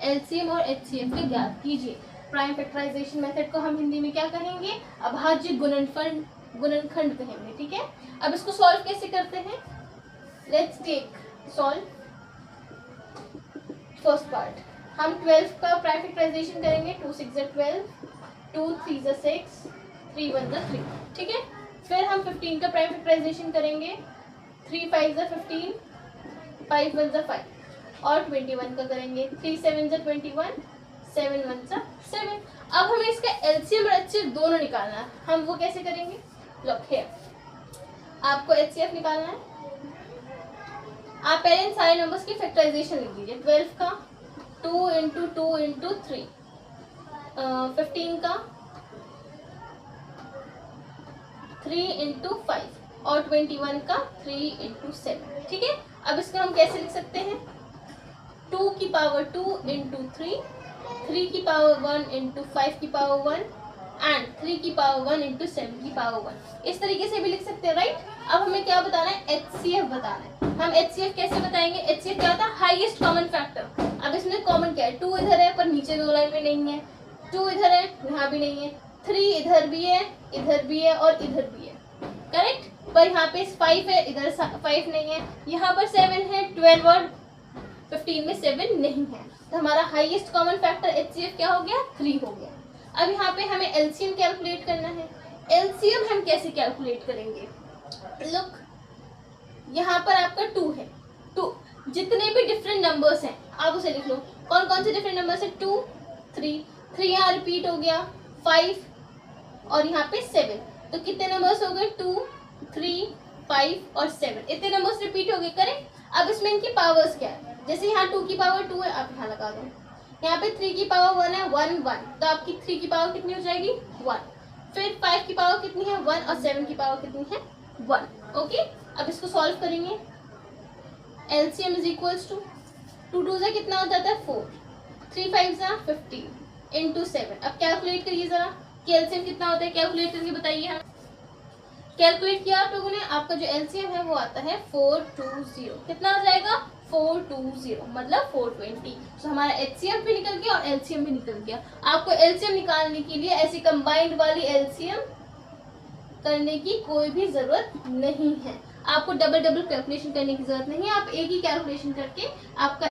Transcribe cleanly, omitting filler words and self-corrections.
LCM और HCF के ज्ञात कीजिए। प्राइम फैक्टराइजेशन मेथड को हम हिंदी में क्या कहेंगे? अभाज्य गुणनखंड कहेंगे, ठीक है। अब इसको सॉल्व कैसे करते हैं? Let's take solve first part. हम 12 का प्राइम फैक्टराइजेशन करेंगे। 2 6 12, 2 3 6, 3 1 3, ठीक है। फिर हम 15 का प्राइम फैक्टराइजेशन करेंगे। 3 5 15, 5 1 5 और 21 का करेंगे। 3 7 21, 7 1 7। अब हमें इसका एलसीएम और एचसीएफ दोनों निकालना है। हम वो कैसे करेंगे? लुक हियर, आपको एचसीएफ निकालना है। आप पहले इन सारे नंबर्स की फैक्टराइजेशन लिख दीजिए। 12 का 2 इंटू 2 इंटू 3, 15 का 3 इंटू 5 और 21 का 3 इंटू 7, ठीक है। अब इसको हम कैसे लिख सकते हैं? 2 की पावर 2 इंटू 3, 3 की पावर 1 इंटू 5 की पावर 1 एंड 3 की पावर 1 इंटू 7 की पावर 1। इस तरीके से भी लिख सकते हैं, राइट। अब हमें क्या बताना है? एचसीएफ बताना है। हम एचसीएफ कैसे बताएंगे? एचसीएफ क्या होता है? Highest common factor. अब इसमें कॉमन क्या है? 2 इधर है पर नीचे दो लाइन में नहीं है, 2 इधर है यहाँ भी नहीं है, 3 इधर भी है, इधर भी है और इधर भी है, करेक्ट। पर यहाँ पे 5 है, इधर 5 नहीं है, यहाँ पर 7 है, 12 और 15 में 7 नहीं है। तो हमारा हाईएस्ट कॉमन फैक्टर एचसीएफ क्या हो गया? 3 हो गया। अब यहाँ पे हमें एलसीएम कैलकुलेट करना है। एलसीएम हम कैसे कैलकुलेट करेंगे? लुक, यहाँ पर आपका 2 है, 2 जितने भी डिफरेंट नंबर्स हैं आप उसे लिख लो। कौन कौन से डिफरेंट नंबर्स है? 2 3 यहाँ रिपीट हो गया, 5 और यहाँ पे 7। तो कितने नंबर्स हो गए? 2 3 5 और 7, इतने नंबर्स रिपीट हो गए, करेक्ट। अब इसमें इनकी पावर्स क्या है? जैसे यहाँ 2 की पावर 2 है, आप यहाँ लगा दो। यहाँ पे 3 की पावर 1 है, 1 1, तो आपकी 3 की पावर कितनी हो जाएगी? 1। फिर 5 की पावर कितनी है? 1 और 7 की पावर कितनी है? 1। ओके, अब इसको सॉल्व करेंगे। एलसीएम इज इक्वल्स टू 2 2 से कितना हो जाता है? 4, 3 5 से 15 इंटू 7। अब कैलकुलेट करिए जरा कि एलसीएम कितना होता है, कैलकुलेट करके बताइए। हम कैलकुलेट किया आप लोगों ने, आपका जो एलसीएम है वो आता है 420। कितना हो जाएगा? 420 मतलब 420। तो हमारा एचसीएफ भी निकल गया और एलसीएम भी निकल गया। आपको एलसीएम निकालने के लिए ऐसी कंबाइंड वाली एलसीएम करने की कोई भी जरूरत नहीं है। आपको डबल कैलकुलेशन करने की जरूरत नहीं है। आप एक ही कैलकुलेशन करके आपका